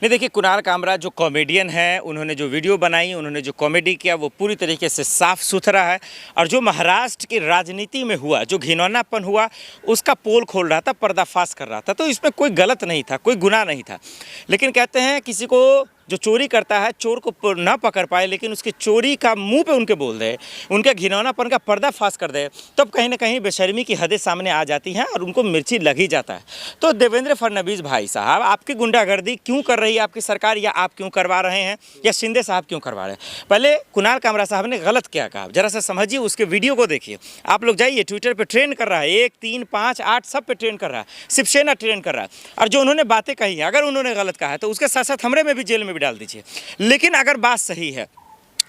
नहीं, देखिए, कुणाल कामरा जो कॉमेडियन है, उन्होंने जो वीडियो बनाई, उन्होंने जो कॉमेडी किया, वो पूरी तरीके से साफ सुथरा है। और जो महाराष्ट्र की राजनीति में हुआ, जो घिनौनापन हुआ, उसका पोल खोल रहा था, पर्दाफाश कर रहा था। तो इसमें कोई गलत नहीं था, कोई गुनाह नहीं था। लेकिन कहते हैं किसी को जो चोरी करता है, चोर को ना पकड़ पाए, लेकिन उसकी चोरी का मुंह पे उनके बोल दे, उनके घिनौनापन का पर्दाफाश कर दे, तब कहीं ना कहीं बेशर्मी की हदें सामने आ जाती हैं और उनको मिर्ची लग ही जाता है। तो देवेंद्र फडणवीस भाई साहब, आपकी गुंडागर्दी क्यों कर रही है आपकी सरकार, या आप क्यों करवा रहे हैं, या शिंदे साहब क्यों करवा रहे हैं? पहले कुणाल कामरा साहब ने गलत क्या कहा, जरा सा समझिए, उसके वीडियो को देखिए। आप लोग जाइए, ट्विटर पर ट्रेंड कर रहा है, 1, 3, 5, 8 सब पे ट्रेंड कर रहा है, शिवसेना ट्रेंड कर रहा है। और जो उन्होंने बातें कही हैं, अगर उन्होंने गलत कहा है तो उसके साथ साथ हमरे में भी जेल में भी डाल दीजिए। लेकिन अगर बात सही है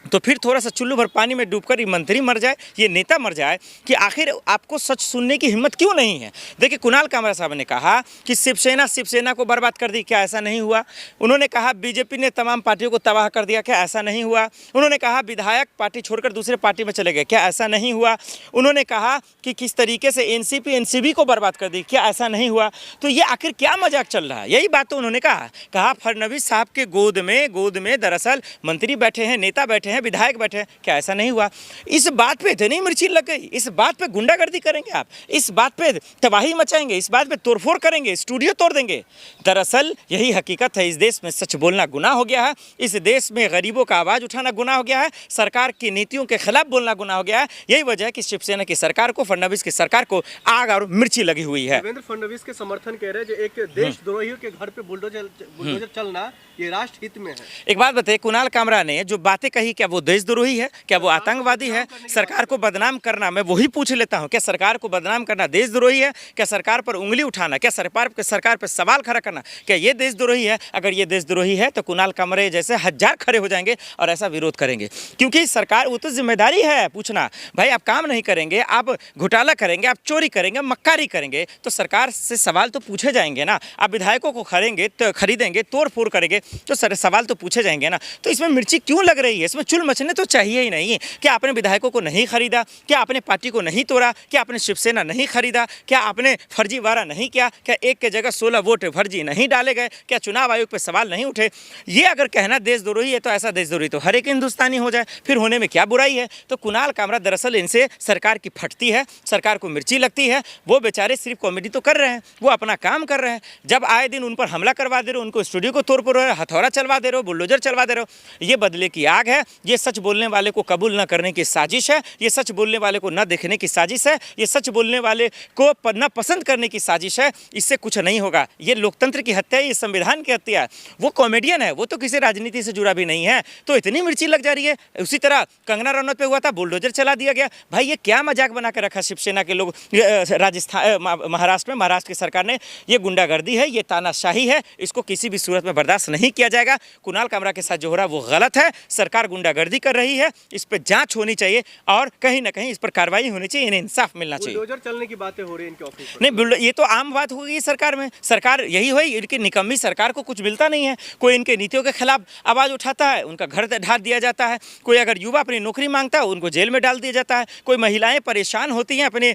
तो फिर थोड़ा सा चुल्लू भर पानी में डूबकर ये मंत्री मर जाए, ये नेता मर जाए, कि आखिर आपको सच सुनने की हिम्मत क्यों नहीं है? देखिए, कुणाल कामरा साहब ने कहा कि शिवसेना को बर्बाद कर दी, क्या ऐसा नहीं हुआ? उन्होंने कहा बीजेपी ने तमाम पार्टियों को तबाह कर दिया, क्या ऐसा नहीं हुआ? उन्होंने कहा विधायक पार्टी छोड़कर दूसरे पार्टी में चले गए, क्या ऐसा नहीं हुआ? उन्होंने कहा कि किस तरीके से एनसीपी को बर्बाद कर दी, क्या ऐसा नहीं हुआ? तो ये आखिर क्या मजाक चल रहा है? यही बात तो उन्होंने कहा फडणवीस साहब के गोद में दरअसल मंत्री बैठे हैं, नेता बैठे हैं, विधायक बैठे हैं, क्या ऐसा नहीं हुआ? इस बात पे इतनी मिर्ची लग गई, इस बात पे गुंडागर्दी करेंगे आप, इस बात पे तबाही मचाएंगे, इस बात पे तोड़फोड़ करेंगे, स्टूडियो तोड़ देंगे। दरअसल यही हकीकत है, इस देश में सच बोलना गुनाह हो गया है, इस देश में गरीबों का आवाज़ उठाना गुनाह हो गया है, सरकार की नीतियों के खिलाफ बोलना गुनाह हो गया है। यही वजह है कि शिवसेना की सरकार को, फडणवीस की सरकार को आग और मिर्ची लगी हुई है। देवेंद्र फडणवीस के समर्थन कह रहे हैं, एक देशद्रोही के घर पे बुलडोजर चलना ये राष्ट्र हित में है। एक बात बताइए, कुणाल कामरा ने जो बातें कही, क्या वो देशद्रोही है, क्या वो आतंकवादी है? सरकार को बदनाम करना, मैं वही पूछ लेता हूं, क्या सरकार को बदनाम करना देशद्रोही है? क्या सरकार पर उंगली उठाना, क्या सरकार पर सवाल खड़ा करना, क्या ये देशद्रोही है? अगर ये देशद्रोही है तो कुणाल कामरे जैसे 1000 खड़े हो जाएंगे और ऐसा विरोध करेंगे, क्योंकि सरकार, वो तो जिम्मेदारी है पूछना। भाई, आप काम नहीं करेंगे, आप घोटाला करेंगे, आप चोरी करेंगे, मक्कारी करेंगे, तो सरकार से सवाल तो पूछे जाएंगे ना। आप विधायकों को खरीदेंगे, तोड़ फोड़ करेंगे, तो सवाल तो पूछे जाएंगे ना। तो इसमें मिर्ची क्यों लग रही है? इसमें चुल मचने तो चाहिए ही नहीं। क्या आपने विधायकों को नहीं खरीदा? क्या आपने पार्टी को नहीं तोड़ा? क्या आपने शिवसेना नहीं खरीदा? क्या आपने फर्जीवाड़ा नहीं किया? क्या एक के जगह 16 वोट फर्जी नहीं डाले गए? क्या चुनाव आयोग पर सवाल नहीं उठे? ये अगर कहना देशद्रोही है, तो ऐसा देशद्रोही तो हर एक हिंदुस्तानी हो जाए, फिर होने में क्या बुराई है? तो कुणाल कामरा दरअसल इनसे सरकार की फटती है, सरकार को मिर्ची लगती है। वो बेचारे सिर्फ कॉमेडी तो कर रहे हैं, वो अपना काम कर रहे हैं। जब आए दिन उन पर हमला करवा दे रहे हो, उनको स्टूडियो को तोड़ फोड़ रहे हो, हथौड़ा चलवा दे रहे हो, बुलडोजर चलवा दे रहे हो, ये बदले की आग है। ये सच बोलने वाले को कबूल न करने की साजिश है, ये सच बोलने वाले को न देखने की साजिश है, ये सच बोलने वाले को न पसंद करने की साजिश है। इससे कुछ नहीं होगा। ये लोकतंत्र की हत्या है, ये संविधान की हत्या है। वो कॉमेडियन है, वो तो किसी राजनीति से जुड़ा भी नहीं है, तो इतनी मिर्ची लग जा रही है। उसी तरह कंगना रनौत पे हुआ था, बुलडोजर चला दिया गया। भाई, ये क्या मजाक बना के रखा शिवसेना के लोग राजस्थान, महाराष्ट्र की सरकार ने। ये गुंडागर्दी है, ये तानाशाही है, इसको किसी भी सूरत में बर्दाश्त नहीं किया जाएगा। कुणाल कामरा के साथ जो हो रहा है वो गलत है। सरकार गुंडागर्दी कर रही है, इस पर जांच होनी चाहिए और कहीं ना कहीं इस पर कार्रवाई होनी चाहिए, इन्हें इंसाफ मिलना चाहिए। बुलडोजर चलने की बातें हो रही है इनके ऑफिस पर। नहीं, ये तो आम बात हो गई सरकार में। सरकार यही हुई, इनकी निकम्मी सरकार को कुछ मिलता नहीं है। कोई इनके नीतियों के खिलाफ आवाज़ उठाता है, उनका घर ढा दिया जाता है। कोई अगर युवा अपनी नौकरी मांगता है, उनको जेल में डाल दिया जाता है। कोई महिलाएं परेशान होती हैं, अपने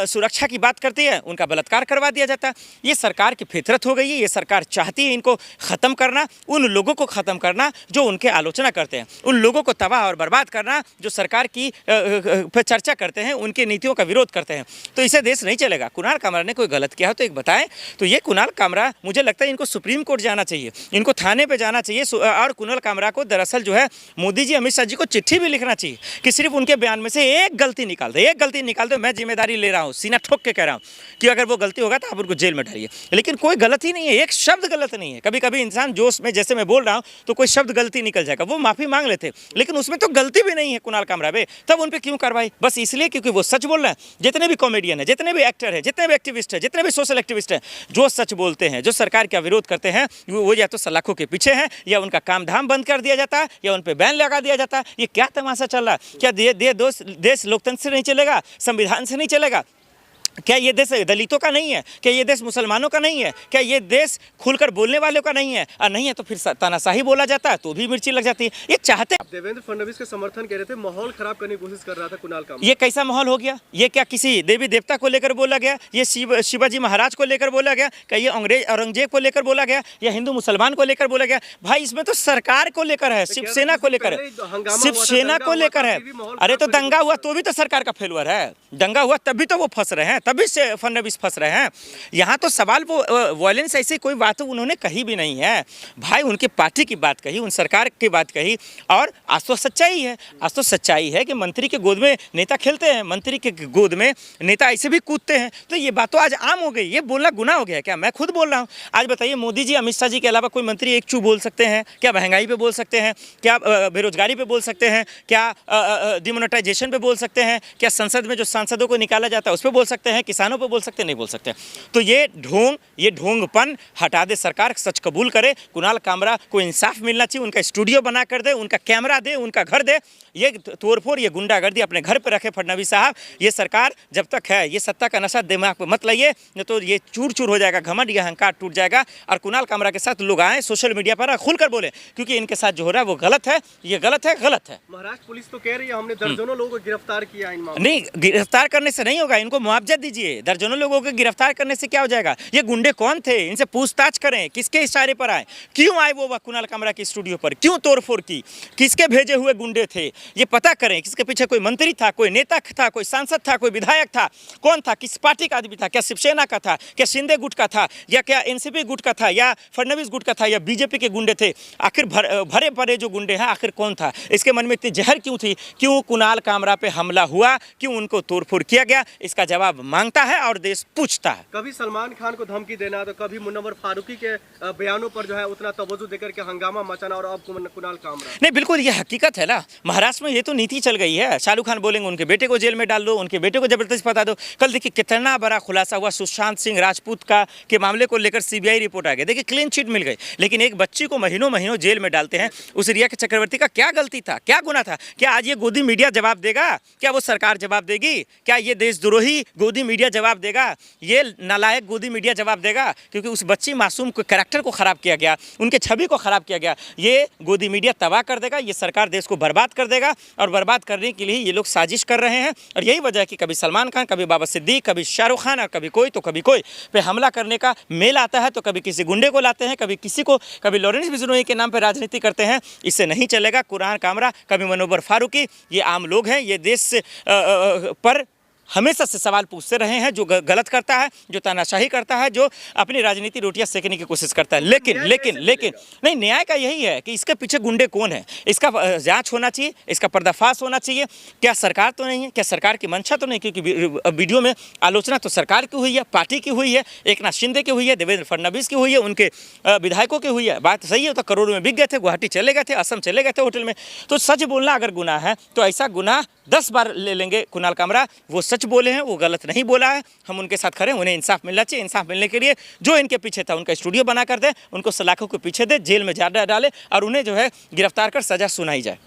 सुरक्षा की बात करती है, उनका बलात्कार करवा दिया जाता है। ये सरकार की फितरत हो गई है। ये सरकार चाहती है इनको ख़त्म करना, उन लोगों को ख़त्म करना जो उनके आलोचना करते हैं, उन लोगों को तबाह और बर्बाद करना जो सरकार की पर चर्चा करते हैं, उनकी नीतियों का विरोध करते हैं। तो इसे देश नहीं चलेगा। कुणाल कामरा ने कोई गलत किया हो तो एक बताएं। तो ये कुणाल कामरा, मुझे लगता है इनको सुप्रीम कोर्ट जाना चाहिए, इनको थाने पे जाना चाहिए। और कुणाल कामरा को दरअसल जो है मोदी जी, अमित शाह जी को चिट्ठी भी लिखना चाहिए कि सिर्फ उनके बयान में से एक गलती निकाल दे, मैं जिम्मेदारी ले रहा हूँ, सीना ठोक के कह रहा हूँ कि अगर वो गलती होगा तो आप उनको जेल में डालिए। लेकिन कोई गलत ही नहीं है, एक शब्द गलत नहीं है। कभी कभी इंसान जोश में, जैसे मैं बोल रहा हूँ, तो कोई शब्द गलती निकल जाएगा, वो माफ़ी मांग लेते, लेकिन उसमें तो गलती भी नहीं है कुणाल कामरा पे। तब उन पर क्यों कार्रवाई? बस इसलिए क्योंकि वो सच बोल रहे हैं। जितने भी कॉमेडियन है, जितने भी एक्टर है, जितने भी एक्टिविस्ट है, जितने भी सोशल एक्टिविस्ट हैं, जो सच बोलते हैं, जो सरकार का विरोध करते हैं, वो या तो सलाखों के पीछे हैं, या उनका काम धाम बंद कर दिया जाता है, या उन पर बैन लगा दिया जाता है। ये क्या तमाशा चल रहा है? क्या देश लोकतंत्र से नहीं चलेगा, संविधान से नहीं चलेगा? क्या ये देश दलितों का नहीं है? क्या ये देश मुसलमानों का नहीं है? क्या ये देश खुलकर बोलने वालों का नहीं है? और नहीं है तो फिर तानाशाही बोला जाता है तो भी मिर्ची लग जाती है। ये चाहते देवेंद्र फडणवीस के समर्थन कह रहे थे, माहौल खराब करने की कोशिश कर रहा था कुणाल कामरा। ये कैसा माहौल हो गया? ये क्या किसी देवी देवता को लेकर बोला गया? ये शिवाजी महाराज को लेकर बोला गया? क्या ये अंग्रेज औरंगजेब को लेकर बोला गया या हिंदू मुसलमान को लेकर बोला गया? भाई इसमें तो सरकार को लेकर है, शिवसेना को लेकर है, शिवसेना को लेकर है। अरे तो दंगा हुआ तो भी तो सरकार का फेलुअर है, दंगा हुआ तभी तो वो फंस रहे हैं, तभी से फडणवीस फंस रहे हैं। यहाँ तो सवाल वो वायलेंस ऐसी कोई बात उन्होंने कही भी नहीं है भाई। उनकी पार्टी की बात कही, उन सरकार की बात कही। और आज तो सच्चाई है, आज तो सच्चाई है कि मंत्री के गोद में नेता खेलते हैं, मंत्री के गोद में नेता ऐसे भी कूदते हैं। तो ये बात तो आज आम हो गई, ये बोलना गुनाह हो गया क्या? मैं खुद बोल रहा हूँ। आज बताइए, मोदी जी अमित शाह जी के अलावा कोई मंत्री एक चू बोल सकते हैं क्या? महंगाई पे बोल सकते हैं क्या? बेरोजगारी पे बोल सकते हैं क्या? डिमोनेटाइजेशन पे बोल सकते हैं क्या? संसद में जो सांसदों को निकाला जाता है उस पर बोल सकते हैं? किसानों पे बोल सकते हैं? नहीं बोल सकते। तो ये ढोंगपन हटा दे सरकार, सच कबूल करे। कुणाल कामरा को इंसाफ मिलना चाहिए, उनका स्टूडियो बना कर दे, उनका कैमरा दे, उनका घर दे। ये तोड़फोड़, ये गुंडागर्दी अपने घर पे रखे फडणवीस साहब। ये सरकार जब तक है, ये सत्ता का नशा दिमाग पे मत लाइए, नहीं तो ये चूर चूर हो जाएगा, घमंड, ये अहंकार टूट जाएगा। और कुणाल कामरा के साथ लोग आए सोशल मीडिया पर खुलकर बोले, क्योंकि इनके साथ जो हो रहा है वो गलत है, ये गलत है, गलत है। महाराष्ट्र पुलिस तो कह रही है हमने दर्जनों लोगों को गिरफ्तार किया इन मामलों। नहीं, गिरफ्तार करने से नहीं होगा, इनको मुआवजा दीजिए। दर्जनों लोगों को गिरफ्तार करने से क्या हो जाएगा? ये गुंडे कौन थे? इनसे पूछताछ करें, किसके इशारे पर आए, क्यों आए वो कुणाल कामरा के स्टूडियो पर, क्यों तोड़फोड़ की, किसके भेजे हुए गुंडे थे, ये पता करें। किसके पीछे कोई मंत्री था, कोई नेता था, कोई सांसद था, कोई विधायक था, कौन था, किस पार्टी का आदमी था? क्या शिवसेना का था, क्या शिंदे गुट का था, या क्या एनसीपी गुट का था, या फडणवीस गुट का था, या बीजेपी के गुंडे थे? आखिर भरे पड़े जो गुंडे हैं, आखिर कौन था? इसके मन में इतनी जहर क्यों थी? क्यों कुणाल कामरा पे हमला हुआ? क्यों उनको तोड़फोड़ किया गया? इसका जवाब मांगता है और देश पूछता है। कभी सलमान खान को धमकी देना, तो कभी मुनव्वर फारूकी के बयानों पर जो है उतना तवज्जो देकर के हंगामा मचाना, और अब कुणाल कामरा। नहीं, बिल्कुल ये हकीकत है ना। महाराष्ट्र में ये तो नीति चल गई है। शाहरुख खान बोलेंगे उनके बेटे को जेल में डाल दो, उनके बेटे को जबरदस्ती फंसा दो। कल देखिए कितना बड़ा खुलासा हुआ सुशांत सिंह राजपूत का के मामले को लेकर सीबीआई रिपोर्ट आ गई। देखिए क्लीन चिट मिल गई, लेकिन एक बच्ची को महीनों महीनों जेल में डालते हैं। उस रिया के चक्रवर्ती का क्या गलती था, क्या गुनाह था? क्या आज ये गोदी मीडिया जवाब देगा? क्या वो सरकार जवाब देगी? क्या ये देशद्रोही गोदी मीडिया जवाब देगा? ये नालायक गोदी मीडिया जवाब देगा? क्योंकि उस बच्ची मासूम के कैरेक्टर को खराब किया गया, उनके छवि को खराब किया गया। ये गोदी मीडिया तबाह कर देगा, ये सरकार देश को बर्बाद कर देगा, और बर्बाद करने के लिए ये लोग साजिश कर रहे हैं। और यही वजह है कि कभी सलमान खान, कभी बाबा सिद्दीक, कभी शाहरुख खान, और कभी कोई तो कभी कोई पे हमला करने का मेल आता है। तो कभी किसी गुंडे को लाते हैं, कभी किसी को, कभी लॉरेंस बिश्नोई के नाम पर राजनीति करते हैं। इससे नहीं चलेगा। कुणाल कामरा, कभी मुनव्वर फारूकी, ये आम लोग हैं। ये देश पर हमेशा से सवाल पूछते रहे हैं, जो गलत करता है, जो तानाशाही करता है, जो अपनी राजनीति रोटियां सेकने की कोशिश करता है। लेकिन नहीं, न्याय का यही है कि इसके पीछे गुंडे कौन है, इसका जांच होना चाहिए, इसका पर्दाफाश होना चाहिए। क्या सरकार तो नहीं है? क्या सरकार की मंशा तो नहीं? क्योंकि वीडियो में आलोचना तो सरकार की हुई है, पार्टी की हुई है, एकनाथ शिंदे की हुई है, देवेंद्र फडणवीस की हुई है, उनके विधायकों की हुई है। बात सही है, तो करोड़ों में बिक गए थे, गुवाहाटी चले गए थे, असम चले गए थे होटल में। तो सच बोलना अगर गुनाह है तो ऐसा गुनाह 10 बार ले लेंगे कुणाल कामरा। वो सच बोले हैं, वो गलत नहीं बोला है। हम उनके साथ खड़े हैं, उन्हें इंसाफ मिलना चाहिए। इंसाफ मिलने के लिए जो इनके पीछे था उनका स्टूडियो बना कर दे, उनको सलाखों के पीछे दे, जेल में डाले, और उन्हें जो है गिरफ्तार कर सजा सुनाई जाए।